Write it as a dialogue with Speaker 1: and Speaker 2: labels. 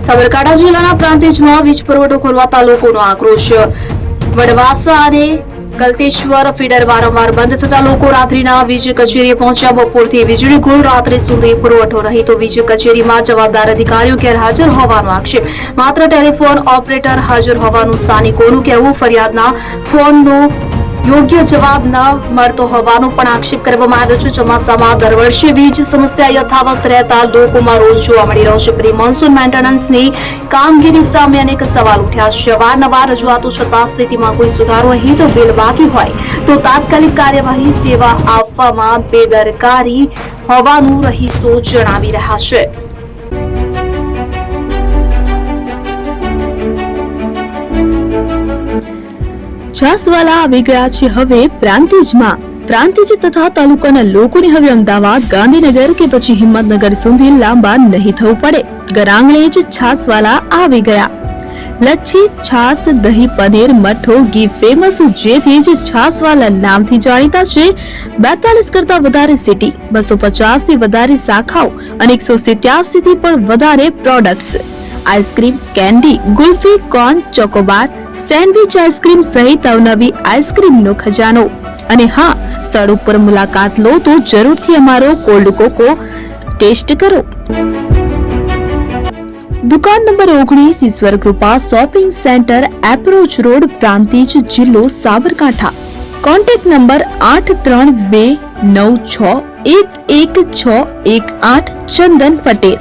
Speaker 1: સાબરકાંઠા જિલ્લાના પ્રાંતિજમાં વીજ પુરવઠો ખોલવાતા લોકોનો આક્રોશ. વડવાસા અને ગલતેશ્વર ફીડર વારંવાર બંધ થતા લોકો રાત્રિના વીજ કચેરીએ પહોંચ્યા. બપોરથી વીજળી ગુલ રાત્રે સુધી પુરવઠો રહી તો વીજ કચેરીમાં જવાબદાર અધિકારીઓ ગેરહાજર હોવાનો આક્ષેપ. માત્ર ટેલિફોન ઓપરેટર હાજર હોવાનું સ્થાનિકોનું કહેવું. ફરિયાદના ફોનનો યોગ્ય જવાબ ન મળતો હોવાનો પણ આક્ષેપ કરવામાં આવ્યો છે. ચોમાસામાં દર વર્ષે વીજ સમસ્યા યથાવત રહેતા લોકોમાં રોજ જોવા મળી રહ્યો છે. પ્રી મોન્સૂન મેન્ટેનન્સની કામગીરી સામે અનેક સવાલ ઉઠ્યા છે. અવારનવાર રજૂઆતો છતાં સ્થિતિમાં કોઈ સુધારો નહીં તો બિલ બાકી હોય તો તાત્કાલિક કાર્યવાહી સેવા આપવામાં બેદરકારી હોવાનું રહીશો જણાવી રહ્યા છે.
Speaker 2: છાસવાલા આવી ગયા છે હવે પ્રાંતિજમાં. પ્રાંતિજ તથા તાલુકાના લોકોને હવે અમદાવાદ, ગાંધીનગર કે પછી હિંમતનગર સુધી લાંબા નહીં થવું પડે. ઘર જ છાસવાલા આવી ગયા. લચ્છી, છાસ, દહીં, પનીર, મઠો, ઘી ફેમસ, જેથી જ છાસવાલા નામથી જાણીતા છે. 42 કરતા વધારે સિટી, 250 થી વધારે શાખાઓ અને 187 થી પણ વધારે products. Ice cream, candy, kulfi, corn, Chocobar, sandwich ice cream સહિત અવનવી આઈસ્ક્રીમનો ખજાનો. અને હા, સ્થળ ઉપર મુલાકાત લો તો જરૂરથી અમારો કોલ્ડ કોકો ટેસ્ટ કરો. દુકાન number 19, Ishwar Krupa shopping centre, approach road, Prantij, જિલ્લો સાબરકાંઠા. Contact number 8329611618. ચંદન પટેલ.